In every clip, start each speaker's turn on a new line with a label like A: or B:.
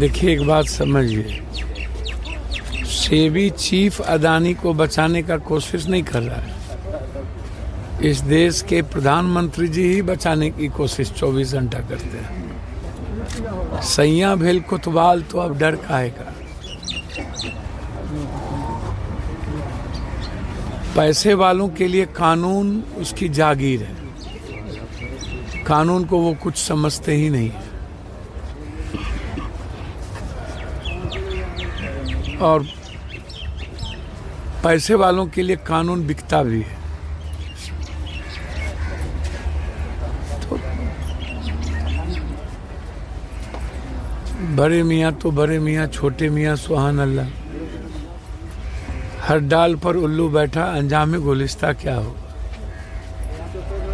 A: देखिए, एक बात समझिए, सेबी चीफ अदानी को बचाने का कोशिश नहीं कर रहा है। इस देश के प्रधानमंत्री जी ही बचाने की कोशिश 24 घंटा करते हैं। सैया भेल कुतवाल तो अब डर काहे का। पैसे वालों के लिए कानून उसकी जागीर है, कानून को वो कुछ समझते ही नहीं है। और पैसे वालों के लिए कानून बिकता भी है। तो बड़े मियाँ तो बड़े मियाँ, छोटे मियाँ सुभान अल्लाह। हर डाल पर उल्लू बैठा, अंजाम गुलिस्ता क्या होगा।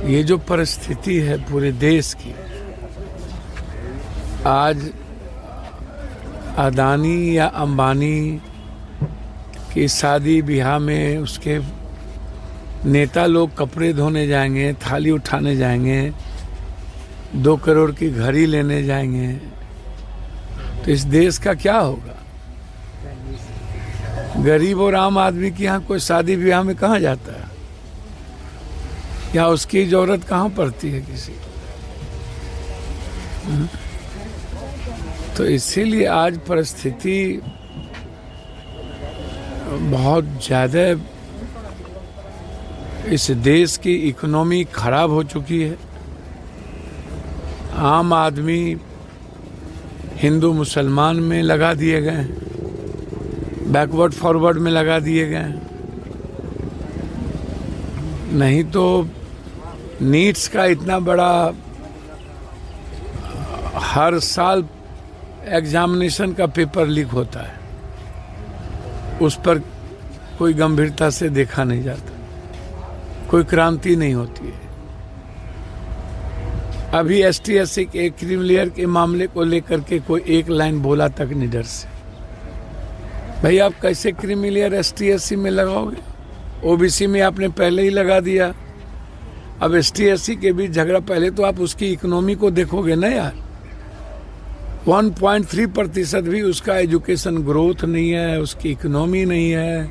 A: ये जो परिस्थिति है पूरे देश की, आज अदानी या अंबानी की शादी ब्याह में उसके नेता लोग कपड़े धोने जाएंगे, थाली उठाने जाएंगे, 2 करोड़ की घड़ी लेने जाएंगे, तो इस देश का क्या होगा। गरीब और आम आदमी की यहाँ कोई शादी ब्याह में कहाँ जाता है, या उसकी जरूरत कहाँ पड़ती है किसी। तो इसीलिए आज परिस्थिति बहुत ज़्यादा, इस देश की इकोनॉमी खराब हो चुकी है। आम आदमी हिंदू मुसलमान में लगा दिए गए हैं, बैकवर्ड फॉरवर्ड में लगा दिए गए हैं। नहीं तो नीट्स का इतना बड़ा हर साल एग्जामिनेशन का पेपर लीक होता है, उस पर कोई गंभीरता से देखा नहीं जाता, कोई क्रांति नहीं होती है। अभी ST/SC के क्रीमिलियर के मामले को लेकर के कोई एक लाइन बोला तक नहीं डर से। भाई आप कैसे क्रीमिलियर ST/SC में लगाओगे, OBC में आपने पहले ही लगा दिया। अब ST/SC के बीच झगड़ा, पहले तो आप उसकी इकोनॉमी को देखोगे ना यार। 1.3% भी उसका एजुकेशन ग्रोथ नहीं है, उसकी इकोनॉमी नहीं है।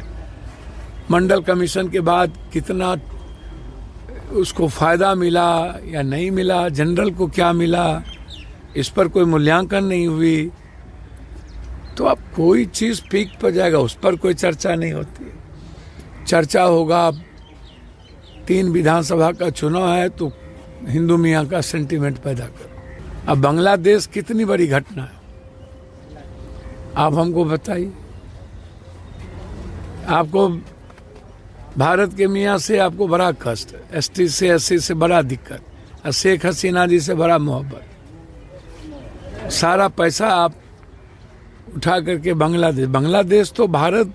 A: मंडल कमीशन के बाद कितना उसको फायदा मिला या नहीं मिला, जनरल को क्या मिला, इस पर कोई मूल्यांकन नहीं हुई। तो अब कोई चीज़ पीक पर जाएगा, उस पर कोई चर्चा नहीं होती। चर्चा होगा 3 विधानसभा का चुनाव है तो हिंदू मियाँ का सेंटीमेंट पैदा कर। अब बांग्लादेश कितनी बड़ी घटना है, आप हमको बताइए। आपको भारत के मियाँ से आपको बड़ा कष्ट, ST/SC से बड़ा दिक्कत, और शेख हसीना जी से बड़ा मोहब्बत। सारा पैसा आप उठा करके बांग्लादेश तो भारत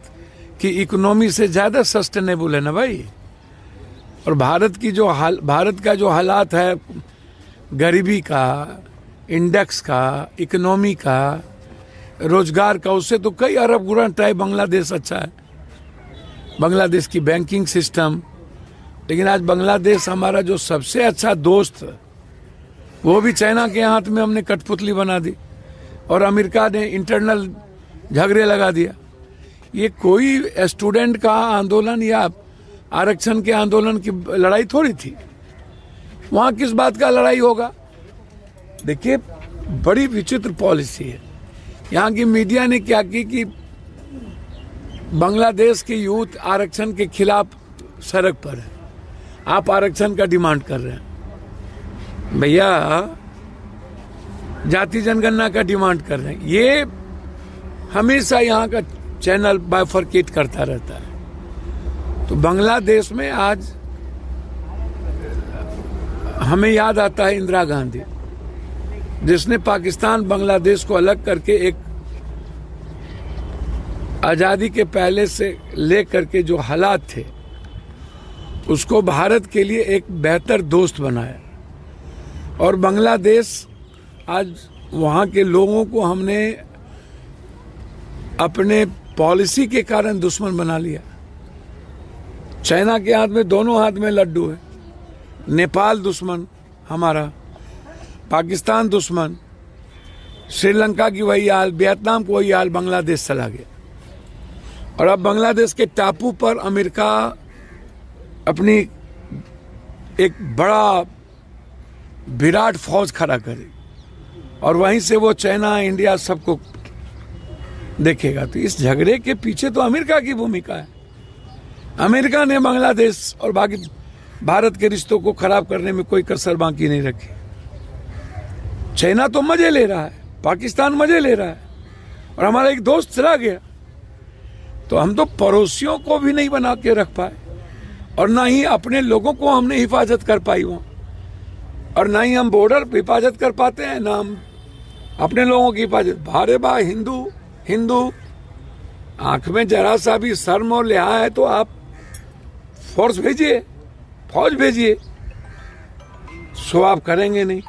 A: की इकोनॉमी से ज़्यादा सस्टेनेबल है ना भाई। और भारत का जो हालात है, गरीबी का, इंडेक्स का, इकोनॉमी का, रोजगार का, उससे तो कई अरब गुना टाइप बांग्लादेश अच्छा है। बांग्लादेश की बैंकिंग सिस्टम, लेकिन आज बांग्लादेश हमारा जो सबसे अच्छा दोस्त है, वो भी चाइना के हाथ में हमने कठपुतली बना दी, और अमेरिका ने इंटरनल झगड़े लगा दिया। ये कोई स्टूडेंट का आंदोलन या आरक्षण के आंदोलन की लड़ाई थोड़ी थी। वहाँ किस बात का लड़ाई होगा। देखिए, बड़ी विचित्र पॉलिसी है यहाँ की। मीडिया ने क्या की कि बांग्लादेश के यूथ आरक्षण के खिलाफ सड़क पर है, आप आरक्षण का डिमांड कर रहे हैं। भैया जाति जनगणना का डिमांड कर रहे हैं। ये हमेशा यहाँ का चैनल बाइफरकेट करता रहता है। तो बांग्लादेश में आज हमें याद आता है इंदिरा गांधी, जिसने पाकिस्तान बांग्लादेश को अलग करके एक आज़ादी के पहले से लेकर के जो हालात थे उसको भारत के लिए एक बेहतर दोस्त बनाया। और बांग्लादेश आज वहाँ के लोगों को हमने अपने पॉलिसी के कारण दुश्मन बना लिया। चाइना के हाथ में, दोनों हाथ में लड्डू है। नेपाल दुश्मन हमारा, पाकिस्तान दुश्मन, श्रीलंका की वही हाल, वियतनाम को वही हाल, बांग्लादेश चला गया। और अब बांग्लादेश के टापू पर अमेरिका अपनी एक बड़ा विराट फौज खड़ा करे और वहीं से वो चाइना, इंडिया सबको देखेगा। तो इस झगड़े के पीछे तो अमेरिका की भूमिका है। अमेरिका ने बांग्लादेश और बाकी भारत के रिश्तों को खराब करने में कोई कसर बाकी नहीं रखी। चाइना तो मजे ले रहा है, पाकिस्तान मजे ले रहा है, और हमारा एक दोस्त चला गया। तो हम तो पड़ोसियों को भी नहीं बना के रख पाए, और ना ही अपने लोगों को हमने हिफाजत कर पाई वहां, और ना ही हम बॉर्डर हिफाजत कर पाते हैं, ना हम अपने लोगों की हिफाजत। भारे बा हिंदू आंख में जरा सा भी शर्म और लिया है तो आप फोर्स भेजिए, फौज भेजिए, सो आप करेंगे नहीं।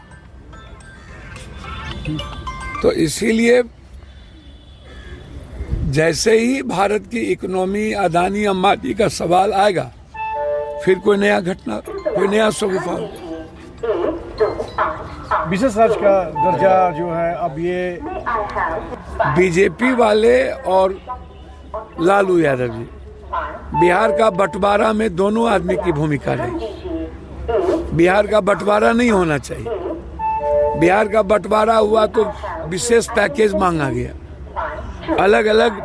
A: तो इसीलिए जैसे ही भारत की इकोनॉमी, अदानी अंबानी का सवाल आएगा, फिर कोई नया घटना, कोई नया शगुफा।
B: विशेष राज्य का दर्जा जो है अब ये
A: बीजेपी वाले और लालू यादव जी, बिहार का बंटवारा में दोनों आदमी की भूमिका रही। बिहार का बंटवारा नहीं होना चाहिए। बिहार का बंटवारा हुआ तो विशेष पैकेज मांगा गया, अलग अलग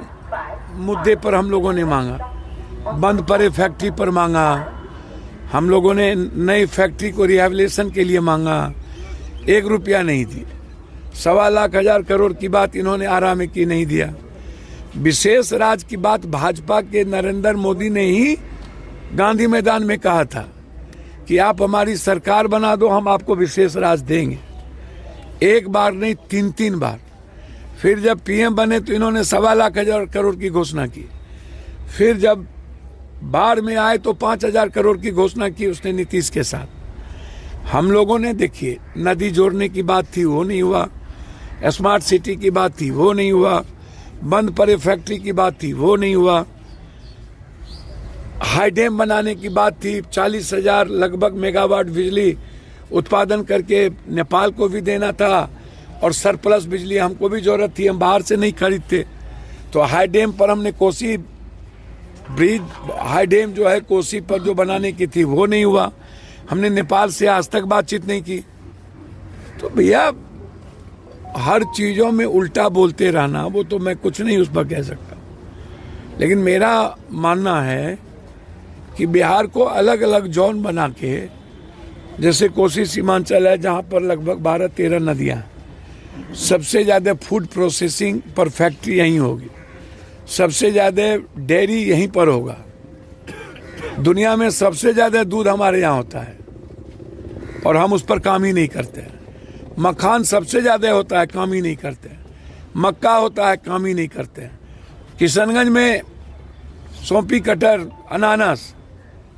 A: मुद्दे पर हम लोगों ने मांगा। बंद पड़े फैक्ट्री पर मांगा, हम लोगों ने नई फैक्ट्री को रिहेबिलिटेशन के लिए मांगा, 1 रुपया नहीं दी। 1.25 लाख 1,000 करोड़ की बात इन्होंने आराम में की, नहीं दिया। विशेष राज्य की बात भाजपा के नरेंद्र मोदी ने ही गांधी मैदान में कहा था कि आप हमारी सरकार बना दो, हम आपको विशेष राज्य देंगे। 1 बार नहीं, 3 बार। फिर जब पीएम बने तो इन्होंने 1.25 लाख 1,000 करोड़ की घोषणा की। फिर जब बाढ़ में आए तो 5,000 करोड़ की घोषणा की उसने नीतीश के साथ। हम लोगों ने देखिए, नदी जोड़ने की बात थी, वो नहीं हुआ। स्मार्ट सिटी की बात थी, वो नहीं हुआ। बंद पड़े फैक्ट्री की बात थी, वो नहीं हुआ। हाई डैम बनाने की बात थी, 40,000 लगभग मेगावाट बिजली उत्पादन करके नेपाल को भी देना था, और सरप्लस बिजली हमको भी जरूरत थी, हम बाहर से नहीं खरीदते। तो हाई डैम पर हमने कोसी ब्रिज, हाई डैम जो है कोसी पर जो बनाने की थी, वो नहीं हुआ। हमने नेपाल से आज तक बातचीत नहीं की। तो भैया हर चीजों में उल्टा बोलते रहना, वो तो मैं कुछ नहीं उस पर कह सकता। लेकिन मेरा मानना है कि बिहार को अलग अलग जोन बना के, जैसे कोसी सीमांचल है जहां पर लगभग 12-13 नदियां, सबसे ज्यादा फूड प्रोसेसिंग पर फैक्ट्री यहीं होगी, सबसे ज्यादा डेयरी यहीं पर होगा। दुनिया में सबसे ज्यादा दूध हमारे यहाँ होता है और हम उस पर काम ही नहीं करते हैं। मखान सबसे ज्यादा होता है, काम ही नहीं करते हैं। मक्का होता है, काम ही नहीं करते हैं। किशनगंज में सौंपी, कटहल, अनानास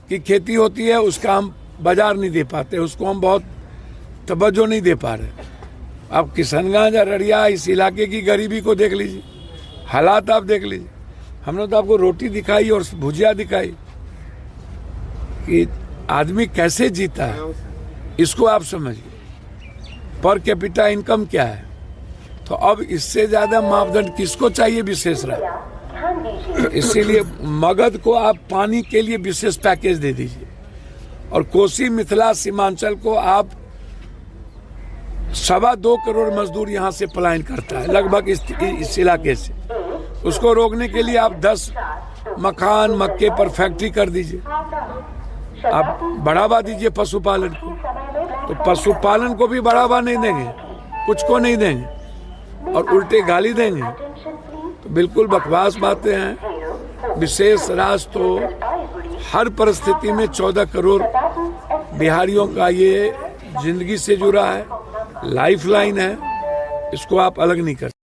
A: की खेती होती है, उसका हम बाजार नहीं दे पाते, उसको हम बहुत तवज्जो नहीं दे पा रहे। अब किशनगंज, अररिया, इस इलाके की गरीबी को देख लीजिए, हालात आप देख लीजिए। हमने तो आपको रोटी दिखाई और भुजिया दिखाई कि आदमी कैसे जीता है, इसको आप समझिए। पर कैपिटा इनकम क्या है? तो अब इससे ज्यादा मापदंड किसको चाहिए विशेष राज्य? तो इसीलिए मगध को आप पानी के लिए विशेष पैकेज दे दीजिए, और कोसी, मिथिला, सीमांचल को आप 2.25 करोड़ मजदूर यहाँ से पलायन करता है लगभग इस इलाके से। उसको रोकने के लिए आप 10 मखान, मक्के पर फैक्ट्री कर दीजिए, आप बढ़ावा दीजिए पशुपालन को। तो पशुपालन को भी बढ़ावा नहीं देंगे, कुछ को नहीं देंगे और उल्टे गाली देंगे, तो बिल्कुल बकवास बातें हैं। विशेष राज्य तो हर परिस्थिति में 14 करोड़ बिहारियों का ये जिंदगी से जुड़ा है, लाइफलाइन है, इसको आप अलग नहीं कर सकते।